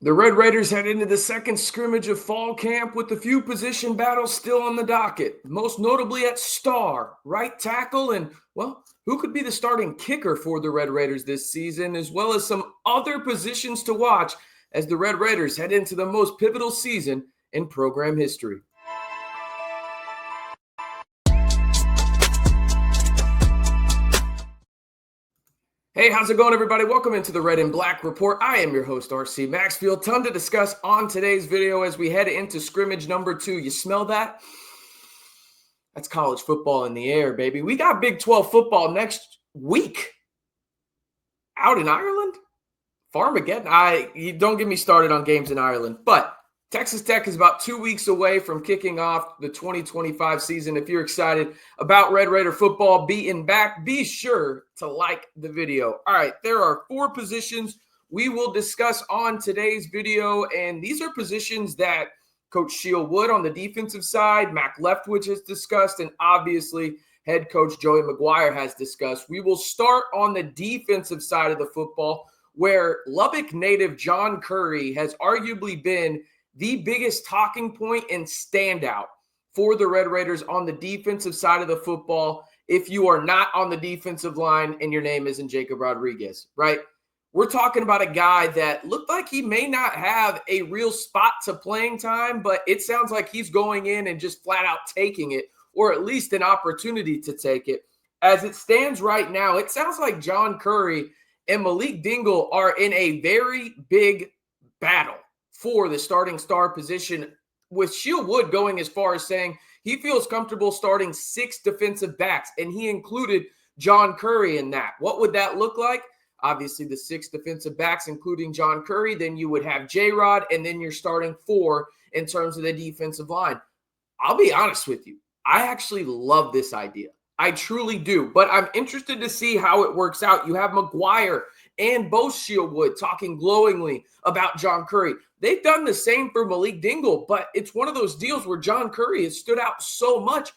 The Red Raiders head into the second scrimmage of fall camp with a few position battles still on the docket, most notably at star, right tackle, and, well, who could be the starting kicker for the Red Raiders this season, as well as some other positions to watch as the Red Raiders head into the most pivotal season in program history. Hey, how's it going, everybody? Welcome into the Red and Black Report. I am your host, RC Maxfield. Ton to discuss on today's video as we head into scrimmage number 2. You smell that? That's college football in the air, baby. We got Big 12 football next week out in Ireland. Farmageddon. Don't get me started on games in Ireland, but Texas Tech is about 2 weeks away from kicking off the 2025 season. If you're excited about Red Raider football being back, be sure to like the video. All right, there are 4 positions we will discuss on today's video, and these are positions that Coach Shield-Wood on the defensive side, Mac Leftwich has discussed, and obviously head coach Joey McGuire has discussed. We will start on the defensive side of the football, where Lubbock native John Curry has arguably been the biggest talking point and standout for the Red Raiders on the defensive side of the football. If you are not on the defensive line and your name isn't Jacob Rodriguez, right? We're talking about a guy that looked like he may not have a real spot to playing time, but it sounds like he's going in and just flat out taking it, or at least an opportunity to take it. As it stands right now, it sounds like John Curry and Malik Dingle are in a very big battle for the starting star position, with Shield-Wood going as far as saying he feels comfortable starting 6 defensive backs, and he included John Curry in that. What would that look like? Obviously, the 6 defensive backs, including John Curry. Then you would have J-Rod, and then you're starting 4 in terms of the defensive line. I'll be honest with you. I actually love this idea. I truly do, but I'm interested to see how it works out. You have McGuire and both Shield-Wood talking glowingly about John Curry. They've done the same for Malik Dingle, but it's one of those deals where John Curry has stood out so much.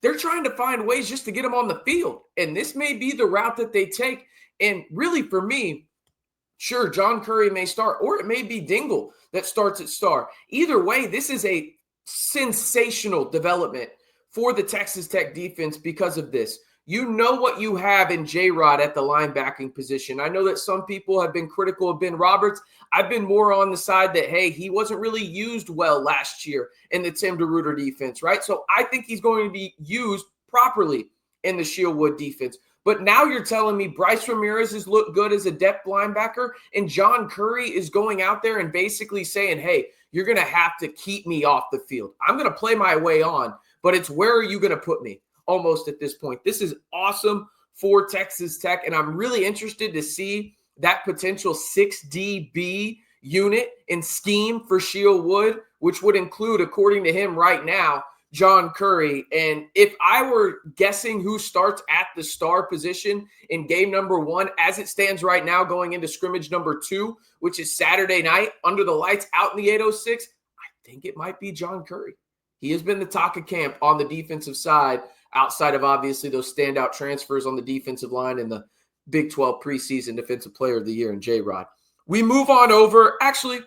They're trying to find ways just to get him on the field, and this may be the route that they take. And really, for me, sure, John Curry may start, or it may be Dingle that starts at star. Either way, this is a sensational development for the Texas Tech defense because of this. You know what you have in J-Rod at the linebacking position. I know that some people have been critical of Ben Roberts. I've been more on the side that, hey, he wasn't really used well last year in the Tim DeRuyter defense, right? So I think he's going to be used properly in the Shield-Wood defense. But now you're telling me Bryce Ramirez has looked good as a depth linebacker, and John Curry is going out there and basically saying, hey, you're going to have to keep me off the field. I'm going to play my way on, but it's where are you going to put me? Almost at this point. This is awesome for Texas Tech, and I'm really interested to see that potential 6DB unit and scheme for Shield-Wood, which would include, according to him right now, John Curry. And if I were guessing who starts at the star position in game number 1, as it stands right now going into scrimmage number 2, which is Saturday night under the lights out in the 806, I think it might be John Curry. He has been the talk of camp on the defensive side, outside of obviously those standout transfers on the defensive line and the Big 12 preseason Defensive Player of the Year in J-Rod. We move on over. Actually,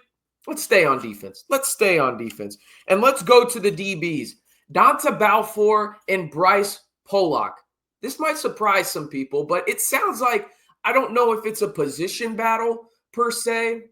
let's stay on defense. And let's go to the DBs. Donta Balfour and Bryce Pollock. This might surprise some people, but it sounds like, I don't know if it's a position battle per se,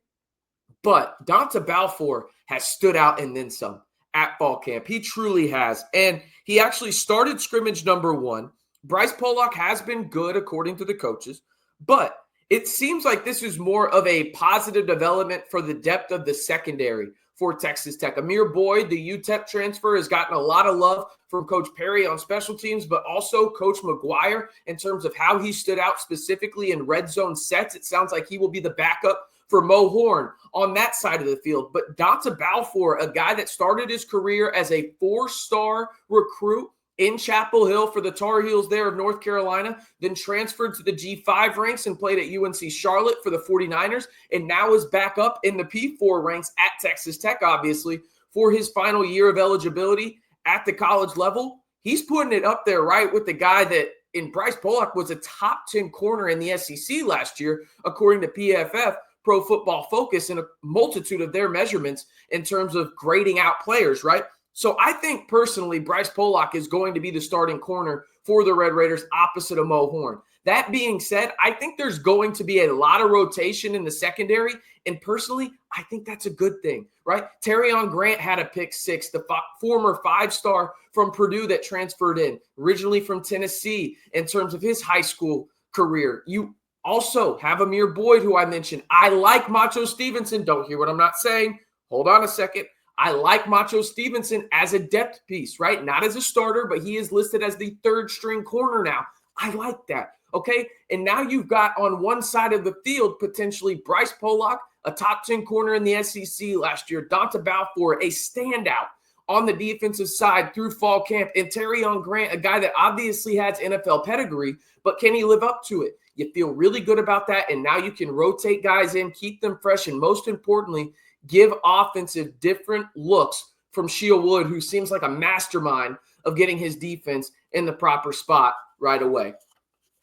but Donta Balfour has stood out and then some at fall camp. He truly has. And he actually started scrimmage number 1. Bryce Pollock has been good according to the coaches, but it seems like this is more of a positive development for the depth of the secondary for Texas Tech. Amir Boyd, the UTEP transfer, has gotten a lot of love from Coach Perry on special teams, but also Coach McGuire in terms of how he stood out specifically in red zone sets. It sounds like he will be the backup for Mo Horn on that side of the field. But Donta Balfour, a guy that started his career as a 4-star recruit in Chapel Hill for the Tar Heels there of North Carolina, then transferred to the G5 ranks and played at UNC Charlotte for the 49ers, and now is back up in the P4 ranks at Texas Tech, obviously, for his final year of eligibility at the college level. He's putting it up there, right, with the guy that in Bryce Pollock was a top 10 corner in the SEC last year, according to PFF, Pro Football Focus in a multitude of their measurements in terms of grading out players, right? So I think personally, Bryce Pollock is going to be the starting corner for the Red Raiders opposite of Mo Horn. That being said, I think there's going to be a lot of rotation in the secondary. And personally, I think that's a good thing, right? Terrion Grant had a pick six, the former five-star from Purdue that transferred in, originally from Tennessee in terms of his high school career. You also have Amir Boyd, who I mentioned. I like Macho Stevenson. Don't hear what I'm not saying. Hold on a second. I like Macho Stevenson as a depth piece, right? Not as a starter, but he is listed as the third string corner now. I like that. Okay, and now you've got on one side of the field potentially Bryce Pollock, a top 10 corner in the SEC last year, Donta Balfour, a standout on the defensive side through fall camp, and Terrion Grant, a guy that obviously has NFL pedigree, but can he live up to it? You feel really good about that, and now you can rotate guys in, keep them fresh, and most importantly, give offensive different looks from Sheil Wood, who seems like a mastermind of getting his defense in the proper spot right away.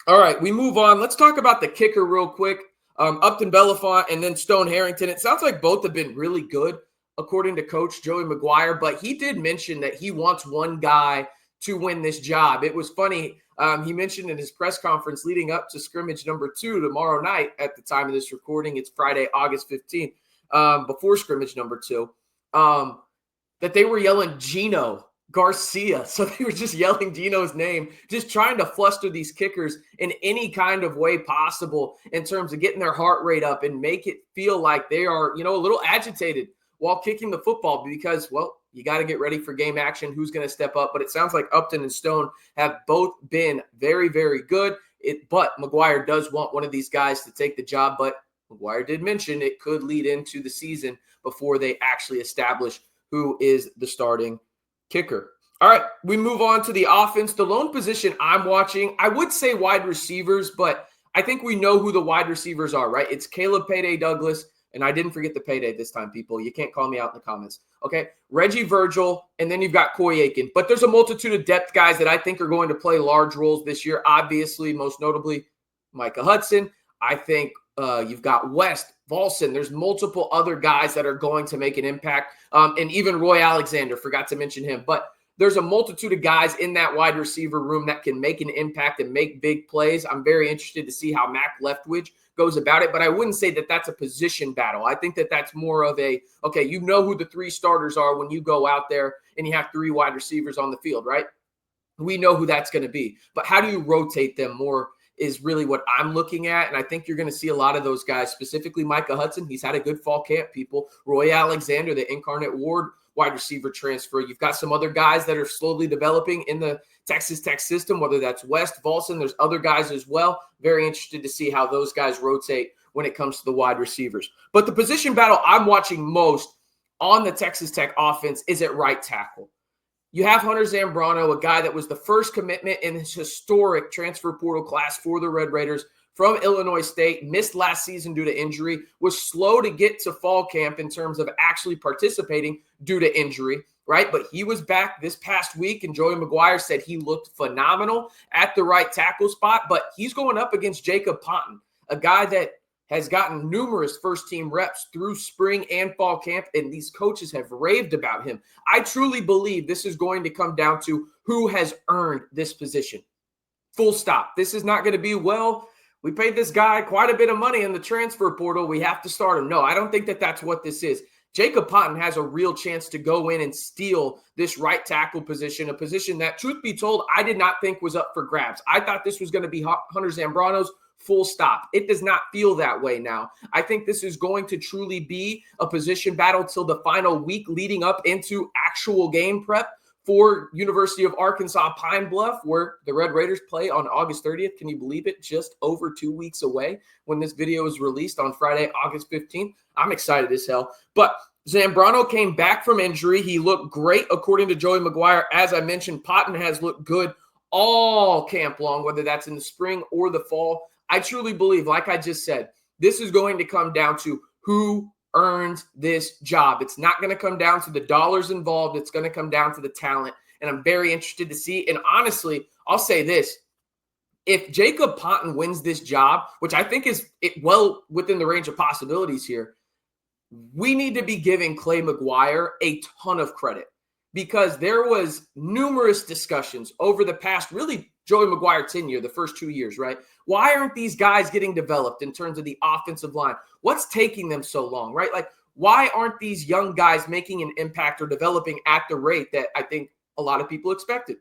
All right, we move on. Let's talk about the kicker real quick. Upton Belafonte and then Stone Harrington. It sounds like both have been really good, according to Coach Joey McGuire, but he did mention that he wants one guy to win this job. It was funny. He mentioned in his press conference leading up to scrimmage number 2 tomorrow night at the time of this recording, it's Friday, August 15th, before scrimmage number 2, that they were yelling Gino Garcia. So they were just yelling Gino's name, just trying to fluster these kickers in any kind of way possible in terms of getting their heart rate up and make it feel like they are, a little agitated while kicking the football because, well, you got to get ready for game action. Who's going to step up? But it sounds like Upton and Stone have both been very, very good. But McGuire does want one of these guys to take the job. But McGuire did mention it could lead into the season before they actually establish who is the starting kicker. All right, we move on to the offense. The lone position I'm watching, I would say wide receivers, but I think we know who the wide receivers are, right? It's Caleb Payday Douglas, and I didn't forget the payday this time, people. You can't call me out in the comments, okay? Reggie Virgil, and then you've got Coy Aiken. But there's a multitude of depth guys that I think are going to play large roles this year. Obviously, most notably, Micah Hudson. I think you've got West, Volson. There's multiple other guys that are going to make an impact. And even Roy Alexander, forgot to mention him. But there's a multitude of guys in that wide receiver room that can make an impact and make big plays. I'm very interested to see how Mac Leftwich goes about it. But I wouldn't say that that's a position battle. I think that that's more of a, okay, you know who the 3 starters are when you go out there and you have 3 wide receivers on the field, right? We know who that's going to be. But how do you rotate them more is really what I'm looking at. And I think you're going to see a lot of those guys, specifically Micah Hudson. He's had a good fall camp, people. Roy Alexander, the Incarnate Ward wide receiver transfer. You've got some other guys that are slowly developing in the Texas Tech system, whether that's West, Volson. There's other guys as well. Very interested to see how those guys rotate when it comes to the wide receivers. But the position battle I'm watching most on the Texas Tech offense is at right tackle. You have Hunter Zambrano, a guy that was the first commitment in his historic transfer portal class for the Red Raiders from Illinois State, missed last season due to injury, was slow to get to fall camp in terms of actually participating due to injury, right? But he was back this past week, and Joey McGuire said he looked phenomenal at the right tackle spot, but he's going up against Jacob Ponton, a guy that has gotten numerous first-team reps through spring and fall camp, and these coaches have raved about him. I truly believe this is going to come down to who has earned this position. Full stop. This is not going to be, well, we paid this guy quite a bit of money in the transfer portal, we have to start him. No, I don't think that that's what this is. Jacob Ponton has a real chance to go in and steal this right tackle position, a position that, truth be told, I did not think was up for grabs. I thought this was going to be Hunter Zambrano's. Full stop. It does not feel that way now. I think this is going to truly be a position battle till the final week leading up into actual game prep for University of Arkansas Pine Bluff, where the Red Raiders play on August 30th. Can you believe it? Just over 2 weeks away when this video is released on Friday, August 15th. I'm excited as hell. But Zambrano came back from injury. He looked great, according to Joey McGuire. As I mentioned, Ponton has looked good all camp long, whether that's in the spring or the fall. I truly believe, like I just said, this is going to come down to who earns this job. It's not going to come down to the dollars involved. It's going to come down to the talent. And I'm very interested to see. And honestly, I'll say this. if Jacob Ponton wins this job, which I think is well within the range of possibilities here, we need to be giving Clay McGuire a ton of credit, because there was numerous discussions over the past, really, Joey McGuire tenure, the first 2 years, right? Why aren't these guys getting developed in terms of the offensive line? What's taking them so long, right? Like, why aren't these young guys making an impact or developing at the rate that I think a lot of people expected?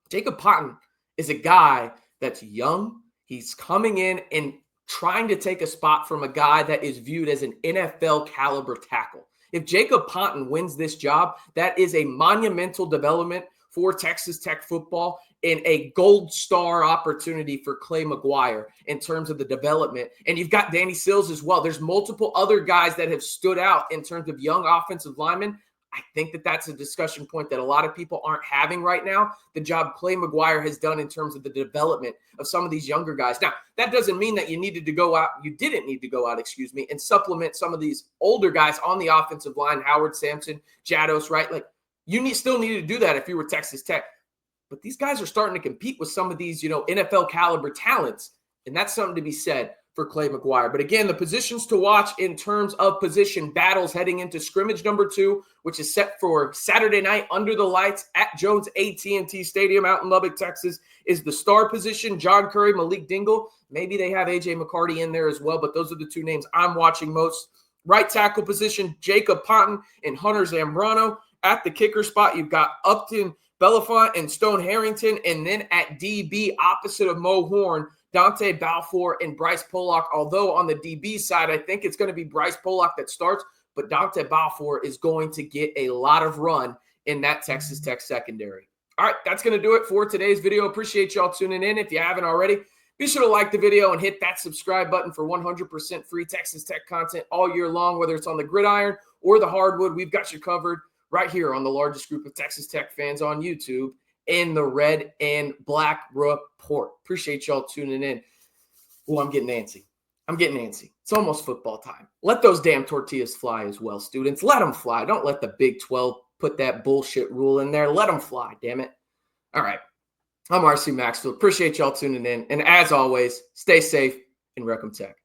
Jacob Ponton is a guy that's young. He's coming in and trying to take a spot from a guy that is viewed as an NFL caliber tackle. If Jacob Ponton wins this job, that is a monumental development for Texas Tech football and a gold star opportunity for Clay McGuire in terms of the development. And you've got Danny Sills as well. There's multiple other guys that have stood out in terms of young offensive linemen. I think that that's a discussion point that a lot of people aren't having right now, the job Clay McGuire has done in terms of the development of some of these younger guys. Now, that doesn't mean that you didn't need to go out, and supplement some of these older guys on the offensive line, Howard Sampson, Jados, right? Like, still need to do that if you were Texas Tech. But these guys are starting to compete with some of these, NFL caliber talents, and that's something to be said for Clay McGuire. But again, the positions to watch in terms of position battles heading into scrimmage number 2, which is set for Saturday night under the lights at Jones AT&T Stadium out in Lubbock, Texas, is the star position, John Curry, Malik Dingle. Maybe they have A.J. McCarty in there as well, but those are the 2 names I'm watching most. Right tackle position, Jacob Ponton and Hunter Zambrano. At the kicker spot, you've got Upton Belafonte and Stone Harrington. And then at DB, opposite of Mo Horn, Dante Balfour and Bryce Pollock. Although on the DB side, I think it's going to be Bryce Pollock that starts, but Dante Balfour is going to get a lot of run in that Texas Tech secondary. All right, that's going to do it for today's video. Appreciate y'all tuning in. If you haven't already, be sure to like the video and hit that subscribe button for 100% free Texas Tech content all year long, whether it's on the gridiron or the hardwood. We've got you covered right here on the largest group of Texas Tech fans on YouTube, in the Red and Black Report. Appreciate y'all tuning in. Oh, I'm getting antsy. It's almost football time. Let those damn tortillas fly as well, students. Let them fly. Don't let the Big 12 put that bullshit rule in there. Let them fly, damn it. All right. I'm RC Maxfield. Appreciate y'all tuning in. And as always, stay safe and Recom Tech.